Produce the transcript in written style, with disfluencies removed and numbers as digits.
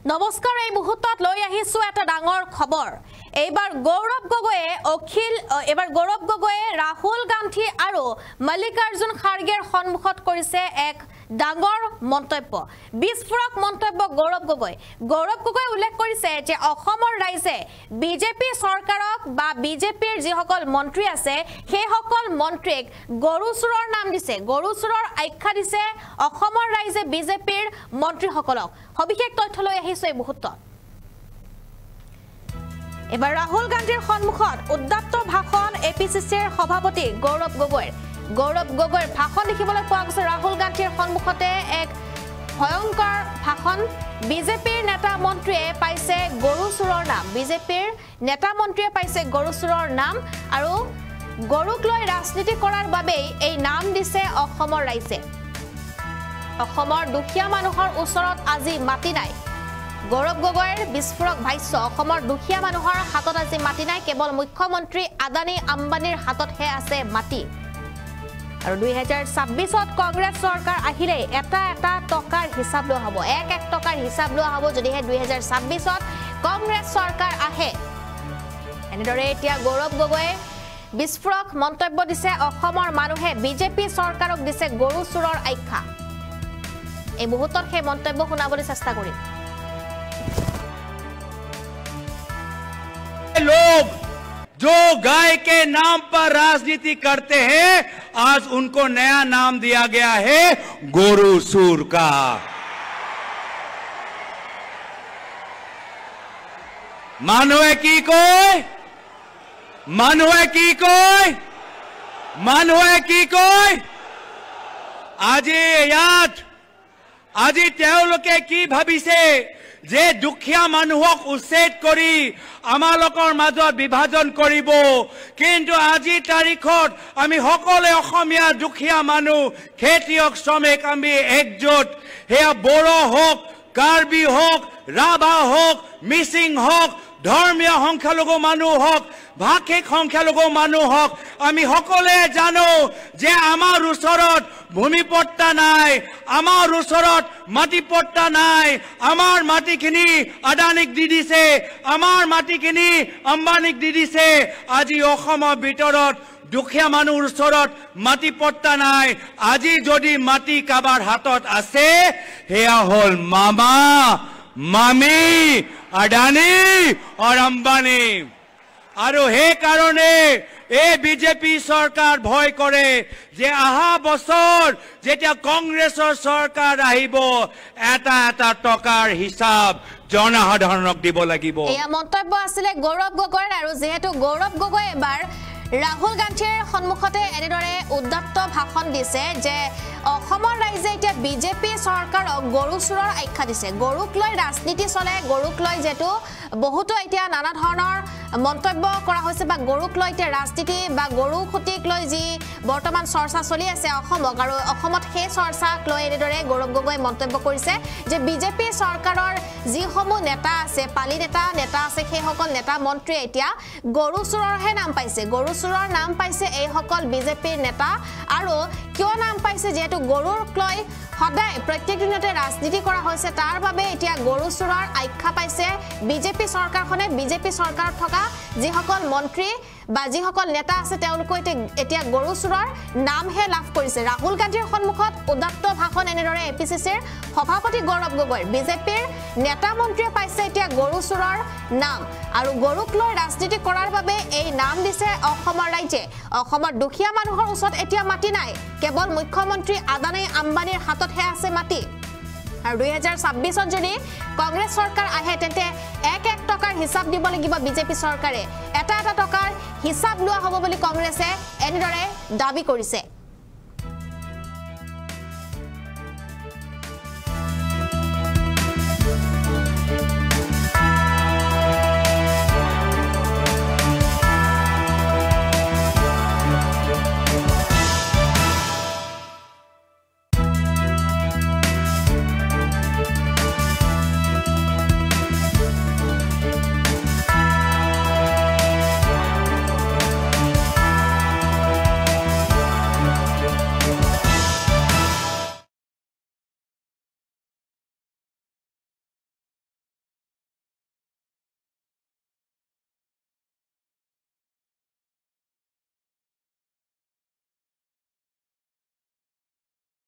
নমস্কাৰ এই মুহূৰ্তত লৈ আহিছো এটা ডাঙৰ খবৰ এইবাৰ গৌৰৱ গগৈয়ে ৰাহুল গান্ধী আৰু মল্লিকাৰ্জুন খাৰগেৰ সন্মুখত কৰিছে এক ডাঙৰ মন্তব্য বিস্ফোৰক মন্তব্য গৌৰৱ গগৈ উল্লেখ কৰিছে যে অসমৰ ৰাইজে বিজেপি চৰকাৰক বা বিজেপিৰ যিসকল মন্ত্ৰী আছে সেই সকল মন্ত্ৰীক গৰুচুৰৰ নাম দিছে গৰুচুৰৰ আখ্যা দিছে অসমৰ ৰাইজে বিজেপিৰ মন্ত্ৰীসকলক সবিশেষ তথ্য লৈ আহিছে এই মুহূৰ্তত এবাৰ ৰাহুল গান্ধীৰ সন্মুখত উদ্দাত্ত ভাষণ এপিসিসিৰ সভাপতি গৌৰৱ গগৈৰ ভাষণ দেখিবলৈ পোৱা গৈছে ৰাহুল গান্ধীৰ সন্মুখতে এক ভয়ংকৰ ভাষণ বিজেপিৰ নেতা মন্ত্ৰীয়ে পাইছে গৰুচুৰৰ নাম বিজেপিৰ নেতা মন্ত্ৰীয়ে পাইছে গৰুচুৰৰ নাম আৰু গৰুক লৈ ৰাজনীতি কৰাৰ বাবে এই নাম দিছে অসমৰ ৰাইজে অসমৰ দুখীয়া মানুহৰ ওচৰত আজি মাটি নাই গৌৰৱ গগৈৰ বিস্ফোৰক ভাষ্য অসমৰ দুখীয়া মানুহৰ হাতত আজি মাটি নাই কেৱল মুখ্যমন্ত্ৰী আদানী আম্বানীৰ হাততহে আছে মাটি আৰু 2026ত কংগ্ৰেছ চৰকাৰ আহিলে এটা টকাৰ হিচাপ লোৱা হ'ব এক টকাৰ হিচাপ লোৱা হ'ব যদিহে 2026ত কংগ্ৰেছ চৰকাৰ আহে এনেদৰে এতিয়া গৌৰৱ গগৈয়ে বিস্ফোৰক মন্তব্য দিছে অসমৰ মানুহে বিজেপি চৰকাৰক দিছে গৰুচুৰৰ আখ্যা এই মুহূৰ্তত সেই মন্তব্য শুনাবলৈ চেষ্টা কৰিম लोग जो गाय के नाम पर राजनीति करते हैं आज उनको नया नाम दिया गया है गोरुसुर का মানুহে কি কয় আজি তেওঁলোকে কি ভাবিছে যে দুখীয়া মানুহক উচ্ছেদ কৰি আমালোকৰ মাজত বিভাজন কৰিব কিন্তু আজি তাৰিখত আমি সকলো অসমীয়া দুখীয়া মানুহ খেতিয়ক শ্ৰমিক আমি একজোট হেয়া বড়ো হোক কাৰ্বি হোক ৰাভা হোক মিচিং হোক ধৰ্মীয় সংখ্যালঘু মানুহ হোক ভাষিক সংখ্যালঘু মানুহ হোক আমি সকলোৱে জানো যে আমাৰ ওচৰত ভূমিপট্টা নাই আমাৰ ওচৰত মাটিপট্টা নাই আমাৰ মাটিখিনি আদানীক দি দিছে আমাৰ মাটিখিনি আম্বানীক দি দিছে আজি অসমৰ ভিতৰত দুখীয়া মানুহৰ ওচৰত মাটিপট্টা নাই আজি যদি মাটি কাবাৰ হাতত আছে হেয়া হল মামা মামি আদানী আৰু আম্বানী আৰু হে কাৰণে এই বিজেপি চৰকাৰ ভয় কৰে যে আহা বছৰ যেতিয়া কংগ্ৰেছৰ চৰকাৰ আহিব এটা টকাৰ হিচাপ জনসাধাৰণক দিব লাগিব এই মন্তব্য আছিল গৌৰৱ গগৈৰ আৰু যেহেতু গৌৰৱ গগৈ এবাৰ ৰাহুল গান্ধীৰ সন্মুখতে এনেদৰে উদ্দাত্ত ভাষণ দিছে যে অসমৰ ৰাইজে এতিয়া বিজেপি চৰকাৰক গৰুচুৰৰ আখ্যা দিছে গৰুক লৈ ৰাজনীতি চলে গৰুক লৈ যেটো বহুতো এতিয়া নানা ধৰণৰ মন্তব্য কৰা হৈছে বা গৰুক লৈ এতিয়া ৰাজনীতি বা গৰু খুটিক লৈ যি বৰ্তমান চৰ্চা চলি আছে অসমক আৰু অসমত সেই চৰ্চাক লৈ এনেদৰে গৌৰৱ গগৈ মন্তব্য কৰিছে যে বিজেপি চৰকাৰৰ যিসমূহ নেতা আছে পালি নেতা আছে সেই সকল নেতা মন্ত্ৰী এতিয়া গৰুচুৰৰহে নাম পাইছে গৰুচুৰৰ নাম পাইছে এই সকল বিজেপিৰ নেতা আৰু কিয় নাম পাইছে যেহেতু গৰুক লৈ সদায় প্ৰত্যেক দিনতে ৰাজনীতি কৰা হৈছে তাৰ বাবে এতিয়া গৰুচুৰৰ আখ্যা পাইছে বিজেপি চৰকাৰখনে বিজেপি চৰকাৰত থকা যিসকল মন্ত্ৰী বা যিসকল নেতা আছে তেওঁলোকে এতিয়া গৰুচুৰৰ নামহে লাভ কৰিছে ৰাহুল গান্ধীৰ সন্মুখত উদ্দাত্ত ভাষণ এনেদৰে এপিসিসিৰ সভাপতি গৌৰৱ গগৈ বিজেপিৰ নেতা মন্ত্ৰীয়ে পাইছে এতিয়া গৰুচুৰৰ নাম আৰু গৰুক লৈ ৰাজনীতি কৰাৰ বাবে এই নাম দিছে অসমৰ ৰাইজে অসমৰ দুখীয়া মানুহৰ ওচৰত এতিয়া মাটি নাই কেৱল মুখ্যমন্ত্ৰী আদানী আম্বানীৰ হাততহে আছে মাটি আৰু 2026ত যদি কংগ্ৰেছ চৰকাৰ আহে তেন্তে এক টকাৰ হিচাপ দিব লাগিব বিজেপি চৰকাৰে এটা টকাৰ হিচাপ লোৱা হ'ব বুলি কংগ্ৰেছে এনেদৰে দাবী কৰিছে